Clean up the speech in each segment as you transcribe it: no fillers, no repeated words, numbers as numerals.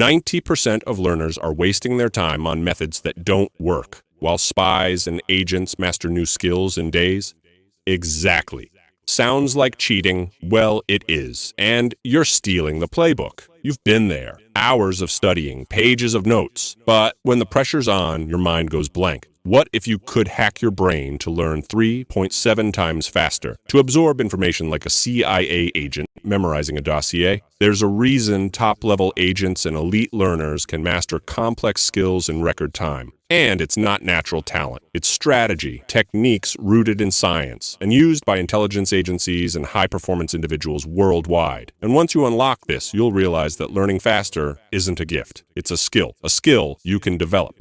90% of learners are wasting their time on methods that don't work, while spies and agents master new skills in days. Exactly. Sounds like cheating? Well, it is. And you're stealing the playbook. You've been there. Hours of studying, pages of notes. But when the pressure's on, your mind goes blank. What if you could hack your brain to learn 3.7 times faster, to absorb information like a CIA agent memorizing a dossier? There's a reason top-level agents and elite learners can master complex skills in record time. And it's not natural talent. It's strategy, techniques rooted in science, and used by intelligence agencies and high-performance individuals worldwide. And once you unlock this, you'll realize that learning faster isn't a gift. It's a skill you can develop.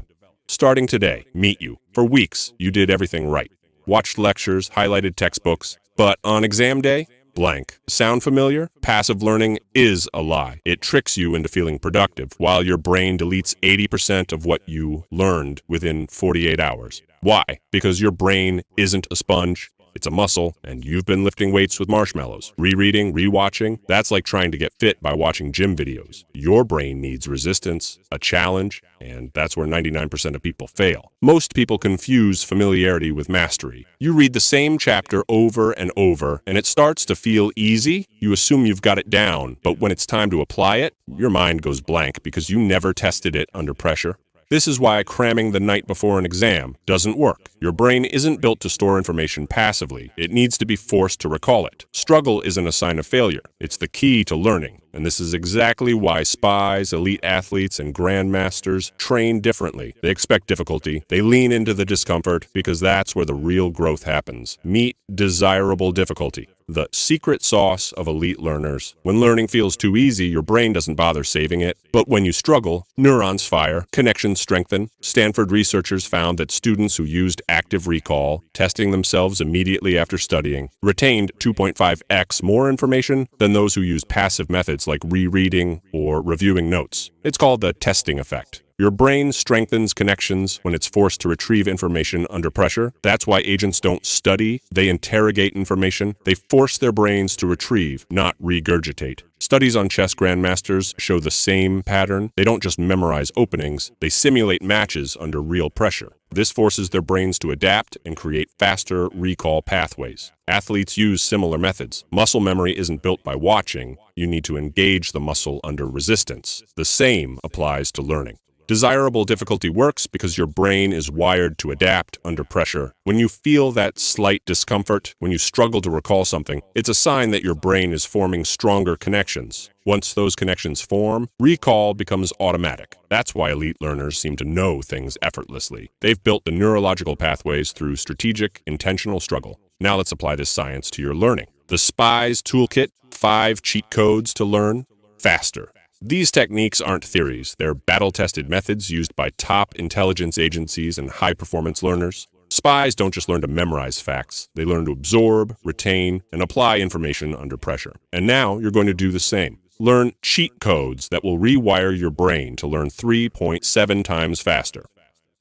Starting today, meet you. For weeks, you did everything right. Watched lectures, highlighted textbooks, but on exam day, blank. Sound familiar? Passive learning is a lie. It tricks you into feeling productive, while your brain deletes 80% of what you learned within 48 hours. Why? Because your brain isn't a sponge. It's a muscle, and you've been lifting weights with marshmallows. Rereading, rewatching, that's like trying to get fit by watching gym videos. Your brain needs resistance, a challenge, and that's where 99% of people fail. Most people confuse familiarity with mastery. You read the same chapter over and over, and it starts to feel easy. You assume you've got it down, but when it's time to apply it, your mind goes blank because you never tested it under pressure. This is why cramming the night before an exam doesn't work. Your brain isn't built to store information passively. It needs to be forced to recall it. Struggle isn't a sign of failure. It's the key to learning. And this is exactly why spies, elite athletes, and grandmasters train differently. They expect difficulty. They lean into the discomfort because that's where the real growth happens. Meet desirable difficulty. The secret sauce of elite learners. When learning feels too easy, your brain doesn't bother saving it. But when you struggle, neurons fire, connections strengthen. Stanford researchers found that students who used active recall, testing themselves immediately after studying, retained 2.5x more information than those who used passive methods like rereading or reviewing notes. It's called the testing effect. Your brain strengthens connections when it's forced to retrieve information under pressure. That's why agents don't study, they interrogate information. They force their brains to retrieve, not regurgitate. Studies on chess grandmasters show the same pattern. They don't just memorize openings, they simulate matches under real pressure. This forces their brains to adapt and create faster recall pathways. Athletes use similar methods. Muscle memory isn't built by watching. You need to engage the muscle under resistance. The same applies to learning. Desirable difficulty works because your brain is wired to adapt under pressure. When you feel that slight discomfort, when you struggle to recall something, it's a sign that your brain is forming stronger connections. Once those connections form, recall becomes automatic. That's why elite learners seem to know things effortlessly. They've built the neurological pathways through strategic, intentional struggle. Now let's apply this science to your learning. The SPIES toolkit, 5 cheat codes to learn faster. These techniques aren't theories. They're battle-tested methods used by top intelligence agencies and high-performance learners. Spies don't just learn to memorize facts. They learn to absorb, retain, and apply information under pressure. And now you're going to do the same. Learn cheat codes that will rewire your brain to learn 3.7 times faster.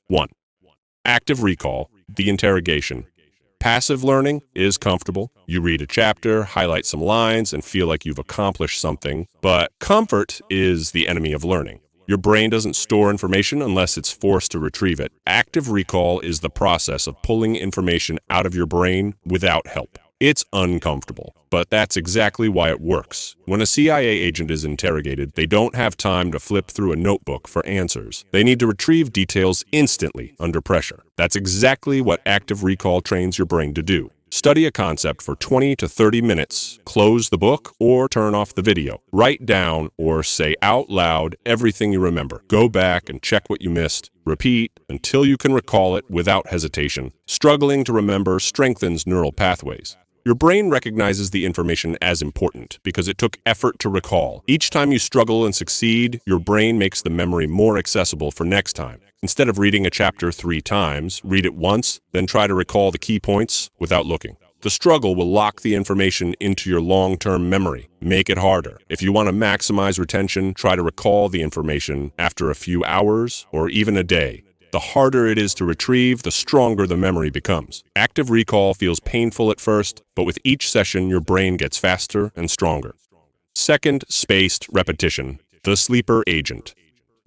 1. Active recall, the interrogation. Passive learning is comfortable. You read a chapter, highlight some lines, and feel like you've accomplished something. But comfort is the enemy of learning. Your brain doesn't store information unless it's forced to retrieve it. Active recall is the process of pulling information out of your brain without help. It's uncomfortable, but that's exactly why it works. When a CIA agent is interrogated, they don't have time to flip through a notebook for answers. They need to retrieve details instantly under pressure. That's exactly what active recall trains your brain to do. Study a concept for 20 to 30 minutes, close the book or turn off the video. Write down or say out loud everything you remember. Go back and check what you missed. Repeat until you can recall it without hesitation. Struggling to remember strengthens neural pathways. Your brain recognizes the information as important because it took effort to recall. Each time you struggle and succeed, your brain makes the memory more accessible for next time. Instead of reading a chapter 3 times, read it once, then try to recall the key points without looking. The struggle will lock the information into your long-term memory. Make it harder. If you want to maximize retention, try to recall the information after a few hours or even a day. The harder it is to retrieve, the stronger the memory becomes. Active recall feels painful at first, but with each session, your brain gets faster and stronger. Second, spaced repetition, the sleeper agent.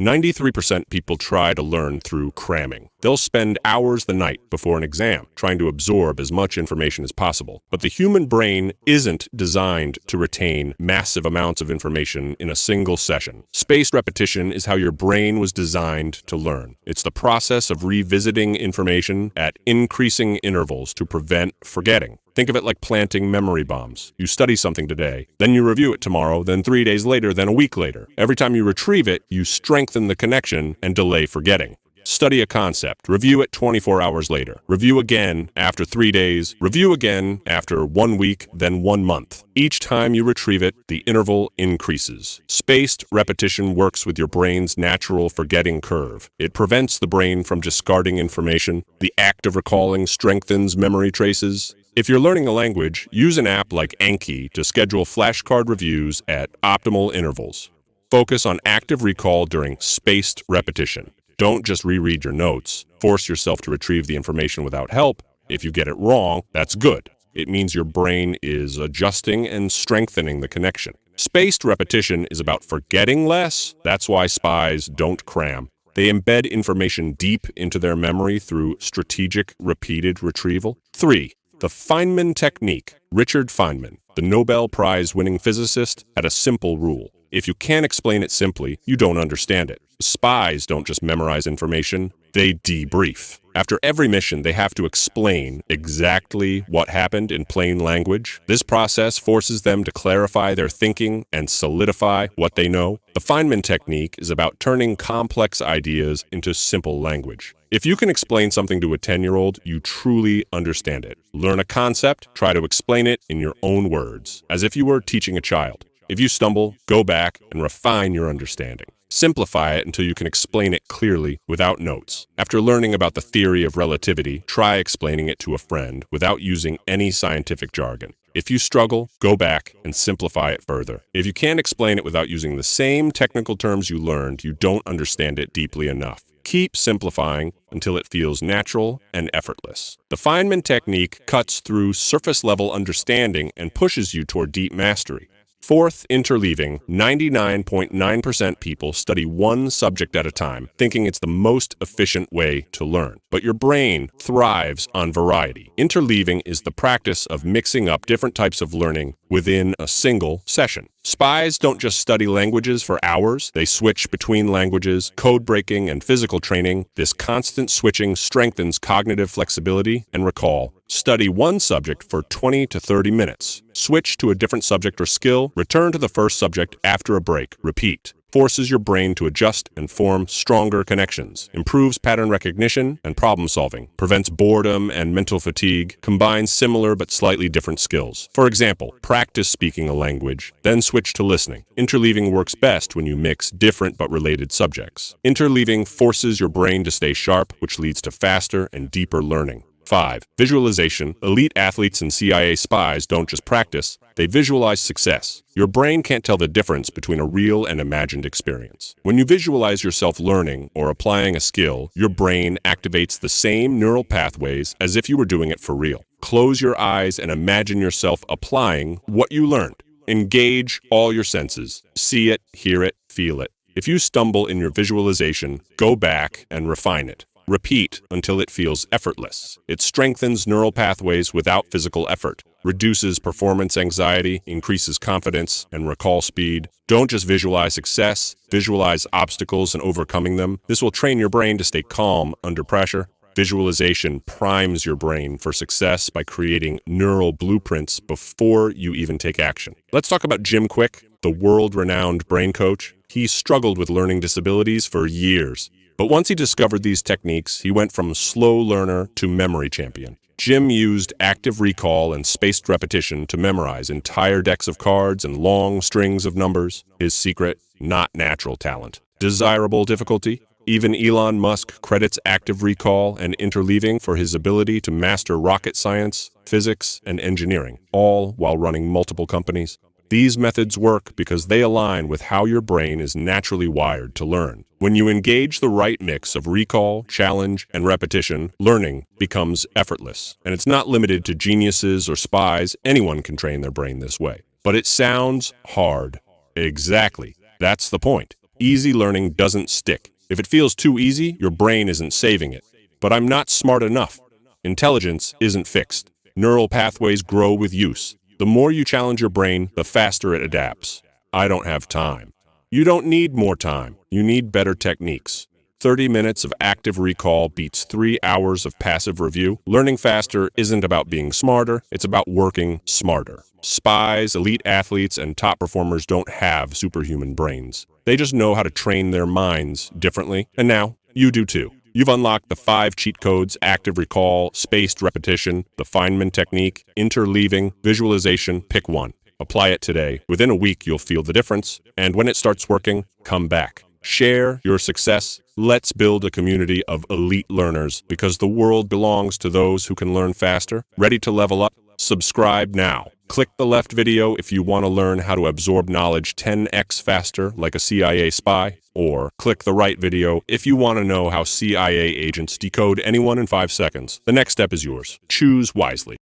93% people try to learn through cramming. They'll spend hours the night before an exam trying to absorb as much information as possible. But the human brain isn't designed to retain massive amounts of information in a single session. Spaced repetition is how your brain was designed to learn. It's the process of revisiting information at increasing intervals to prevent forgetting. Think of it like planting memory bombs. You study something today, then you review it tomorrow, then 3 days later, then a week later. Every time you retrieve it, you strengthen the connection and delay forgetting. Study a concept, review it 24 hours later, review again after 3 days, review again after 1 week, then 1 month. Each time you retrieve it, the interval increases. Spaced repetition works with your brain's natural forgetting curve. It prevents the brain from discarding information. The act of recalling strengthens memory traces. If you're learning a language, use an app like Anki to schedule flashcard reviews at optimal intervals. Focus on active recall during spaced repetition. Don't just reread your notes. Force yourself to retrieve the information without help. If you get it wrong, that's good. It means your brain is adjusting and strengthening the connection. Spaced repetition is about forgetting less. That's why spies don't cram. They embed information deep into their memory through strategic, repeated retrieval. 3. The Feynman Technique. Richard Feynman, the Nobel Prize-winning physicist, had a simple rule. If you can't explain it simply, you don't understand it. Spies don't just memorize information, they debrief. After every mission, they have to explain exactly what happened in plain language. This process forces them to clarify their thinking and solidify what they know. The Feynman Technique is about turning complex ideas into simple language. If you can explain something to a 10-year-old, you truly understand it. Learn a concept, try to explain it in your own words, as if you were teaching a child. If you stumble, go back and refine your understanding. Simplify it until you can explain it clearly without notes. After learning about the theory of relativity, try explaining it to a friend without using any scientific jargon. If you struggle, go back and simplify it further. If you can't explain it without using the same technical terms you learned, you don't understand it deeply enough. Keep simplifying until it feels natural and effortless. The Feynman Technique cuts through surface-level understanding and pushes you toward deep mastery. 4th, interleaving. 99.9% people study one subject at a time, thinking it's the most efficient way to learn. But your brain thrives on variety. Interleaving is the practice of mixing up different types of learning within a single session. Spies don't just study languages for hours, they switch between languages, code breaking, and physical training. This constant switching strengthens cognitive flexibility and recall. Study one subject for 20 to 30 minutes. Switch to a different subject or skill. Return to the first subject after a break. Repeat. Forces your brain to adjust and form stronger connections, improves pattern recognition and problem solving, prevents boredom and mental fatigue, combines similar but slightly different skills. For example, practice speaking a language, then switch to listening. Interleaving works best when you mix different but related subjects. Interleaving forces your brain to stay sharp, which leads to faster and deeper learning. 5. Visualization. Elite athletes and CIA spies don't just practice, they visualize success. Your brain can't tell the difference between a real and imagined experience. When you visualize yourself learning or applying a skill, your brain activates the same neural pathways as if you were doing it for real. Close your eyes and imagine yourself applying what you learned. Engage all your senses. See it, hear it, feel it. If you stumble in your visualization, go back and refine it. Repeat until it feels effortless. It strengthens neural pathways without physical effort, reduces performance anxiety, increases confidence, and recall speed. Don't just visualize success, visualize obstacles and overcoming them. This will train your brain to stay calm under pressure. Visualization primes your brain for success by creating neural blueprints before you even take action. Let's talk about Jim Quick, the world-renowned brain coach. He struggled with learning disabilities for years. But once he discovered these techniques, he went from slow learner to memory champion. Jim used active recall and spaced repetition to memorize entire decks of cards and long strings of numbers. His secret, not natural talent. Desirable difficulty? Even Elon Musk credits active recall and interleaving for his ability to master rocket science, physics, and engineering, all while running multiple companies. These methods work because they align with how your brain is naturally wired to learn. When you engage the right mix of recall, challenge, and repetition, learning becomes effortless. And it's not limited to geniuses or spies. Anyone can train their brain this way. But it sounds hard. Exactly. That's the point. Easy learning doesn't stick. If it feels too easy, your brain isn't saving it. But I'm not smart enough. Intelligence isn't fixed. Neural pathways grow with use. The more you challenge your brain, the faster it adapts. I don't have time. You don't need more time. You need better techniques. 30 minutes of active recall beats 3 hours of passive review. Learning faster isn't about being smarter, it's about working smarter. Spies, elite athletes, and top performers don't have superhuman brains. They just know how to train their minds differently, and now you do too. You've unlocked the 5 cheat codes: active recall, spaced repetition, the Feynman Technique, interleaving, visualization. Pick one. Apply it today. Within a week, you'll feel the difference, and when it starts working, come back. Share your success. Let's build a community of elite learners, because the world belongs to those who can learn faster. Ready to level up? Subscribe now. Click the left video if you want to learn how to absorb knowledge 10x faster like a CIA spy, or click the right video if you want to know how CIA agents decode anyone in 5 seconds. The next step is yours. Choose wisely.